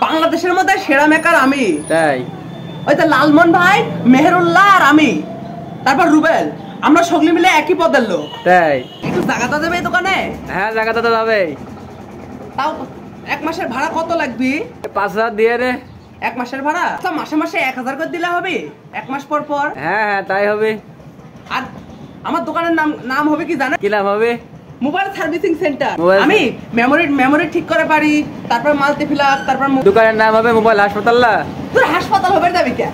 বাংলাদেশের মধ্যে সেরা মেকার আমি। তাই ওই তো লালমন ভাই, মেহেরুল্লাহ আর আমি, তারপর রুবেল, আমরা সকলে মিলে একই পদের লোক। তাই একটু জায়গাটা দেবে এই দোকানে? হ্যাঁ, জায়গাটা তো যাবে। তাও এক মাসের ভাড়া কত লাগবে? 5,000 দিয়ে রে। এক মাসের ভাড়া তো মাসে মাসে 1,000 করে দিলে হবে এক মাস পর পর। হ্যাঁ হ্যাঁ, তাই হবে। আর আমার দোকানের নাম হবে কি জানেন? কি নাম হবে? Mobile servicing centre. মোবাইল আমি মেমোরি ঠিক করে পারি, তারপর মাল্টিপ্লাক, তারপর দোকানের নাম হবে মোবাইল হাসপাতাল। না তোর হাসপাতাল হবে যাবি কে?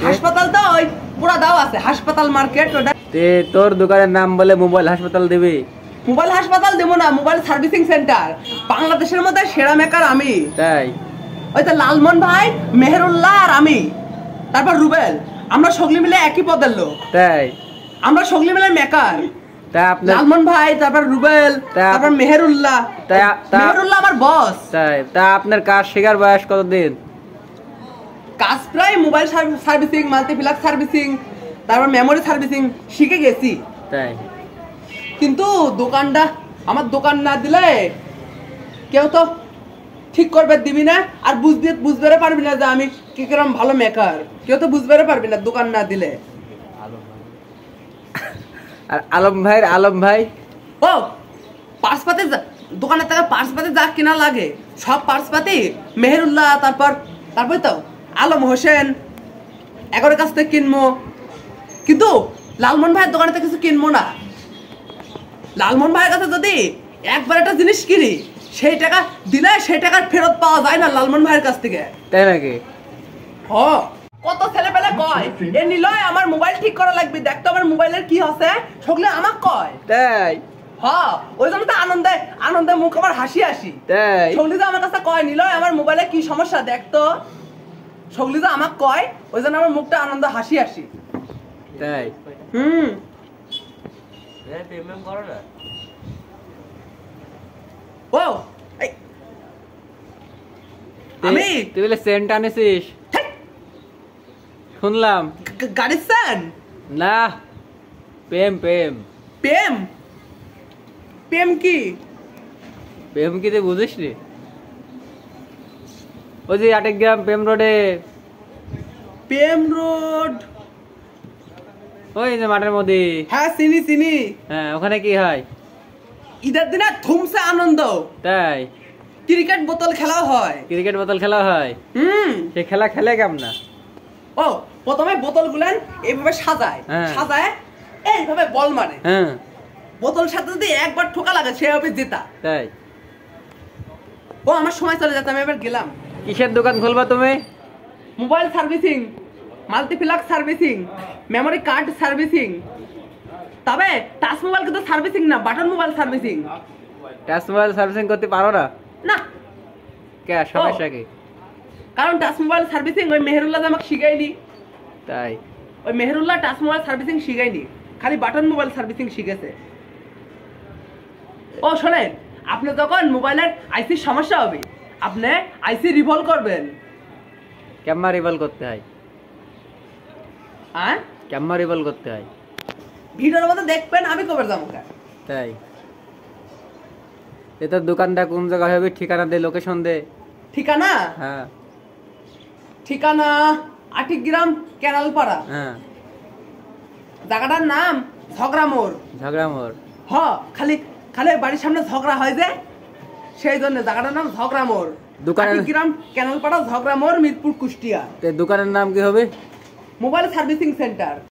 হাসপাতাল তো ওই পুরা দাও আছে, হাসপাতাল মার্কেট ওটা। তোর দোকানের নাম বলে মোবাইল হাসপাতাল দিবি? মোবাইল হাসপাতাল দেবো না, মোবাইল সার্ভিসিং সেন্টার। বাংলাদেশের মধ্যে সেরা মেকার আমি। তাই ওই তো লালমন ভাই, মেহেরুল্লাহ আর আমি, তারপর রুবেল, আমরা সকলে মিলে একই পদের লোক। তাই আমরা সকলে মিলে মেকার। তা আপনার লালমন ভাই, তারপর রুবেল, তারপর মেহেরুল্লাহ। মেহেরুল্লাহ আমার বস। তাই তা আপনার কাজ শেখার বয়স কতদিন? কাজ প্রায় মোবাইল সার্ভিসিং, মাল্টিপ্লাক সার্ভিসিং, তারপর মেমোরি সার্ভিসিং শিখে গেছি। তাই কিন্তু আমার দোকান না দিলে কেউ তো ঠিক করবে দিবি না, আর বুঝতে পারবি না যে আমি কি কিরম ভালো মেকার। কেউ তো বুঝতে পারবি না দোকান না দিলে। আর আলম ভাই ও পার্সপাতি, দোকানের থেকে পার্সপাতি যা কিনা লাগে সব পার্সপাতি মেহেরুল্লাহ, তারপর তো আলম হোসেন এগারোর কাছ থেকে কিনবো। কিন্তু লালমন ভাইয়ের দোকানে কিছু কিনবো না। লালমন ভাইয়ের কাছে যদি একবার একটা জিনিস কিনি, সেই টাকা দিলে সেই টাকা ফেরত পাওয়া যায় না লালমন ভাইয়ের কাছ থেকে। তাই নাকি? হ, কত ছেলে পেলে কয় এ নিলয় আমার মোবাইল ঠিক করা লাগবে, দেখতো আমার মোবাইলের কি হচ্ছে, সকলে আমাক কয়। তাই হ্যাঁ, ওই জন্য তো আনন্দে মুখ আমার হাসি। তাই সকলে তো আমার কাছে কয় নিলয় আমার মোবাইলে কি সমস্যা দেখতো, সকলে তো আমাক কয়, ওই জন্য আমার মুখটা আনন্দ হাসি। তাই ও আমি তুই বলে সেন্ট আনিসিস শুনলাম। গাড়ির সেন না, প্রেম কি তুই বুঝিস নি? ওই যে আটেগ্রাম প্রেম রোডে, ওই যে মাঠের মধ্যে। হ্যাঁ চিনি। হ্যাঁ, ওখানে কি হয়? ঈদের দিনে থুমসে আনন্দ। তাই ক্রিকেট বোতল খেলা হয়। সে খেলা খেলে কেমন না? ও প্রথমে বোতল গুলেন এইভাবে সাজায় এইভাবে বল মারে। বোতল সাথে যদি একবার ঠোকা লাগে সে হবে জেতা। তাই ও আমার সময় চলে যাচ্ছে, আমি এবার গেলাম। কিসের দোকান খুলবা তুমি? Mobile servicing, মাল্টিপ্লাক servicing, memory card servicing. তবে টাচ মোবাইল কিন্তু সার্ভিসিং না, button mobile servicing. Touch mobile servicing করতে পারো না? না। কে সমস্যা কি? কারণ টাচ মোবাইল সার্ভিসিং ওই মেহেরুল্লাহ আমাকে শিখায়নি। তাই ওই মেহেরুল্লাহ টাচ মোবাইল সার্ভিসিং শিখায়নি, খালি বাটন মোবাইল সার্ভিসিং শিখেছে। ও শোনেন, আপনি যখন মোবাইলের আইসির সমস্যা হবে আপনি আইসি রিভলভ করবেন। কেমন রিভলভ করতে হয়? কেমন রিভলভ করতে হয়? ভিডিওর মধ্যে দেখবেন, আমি কবে যাবো। তাই এটা দোকানটা কোন জায়গায় হবে? ঠিকানা দে, লোকেশন দে। ঠিকানা? হ্যাঁ, ঠিকানা আটিগ্রাম কেনালপাড়া। হ্যাঁ, জায়গাটার নাম ঝগড়া মোড়। হ, খালি বাড়ির সামনে ঝগড়া হয় যে, সেই জন্য জায়গাটার নাম ঝগড়া মোড়। আটিগ্রাম কেনালপাড়া, ঝগড়া মোড়, মিরপুর, কুষ্টিয়া। দোকানের নাম কি হবে? Mobile servicing centre.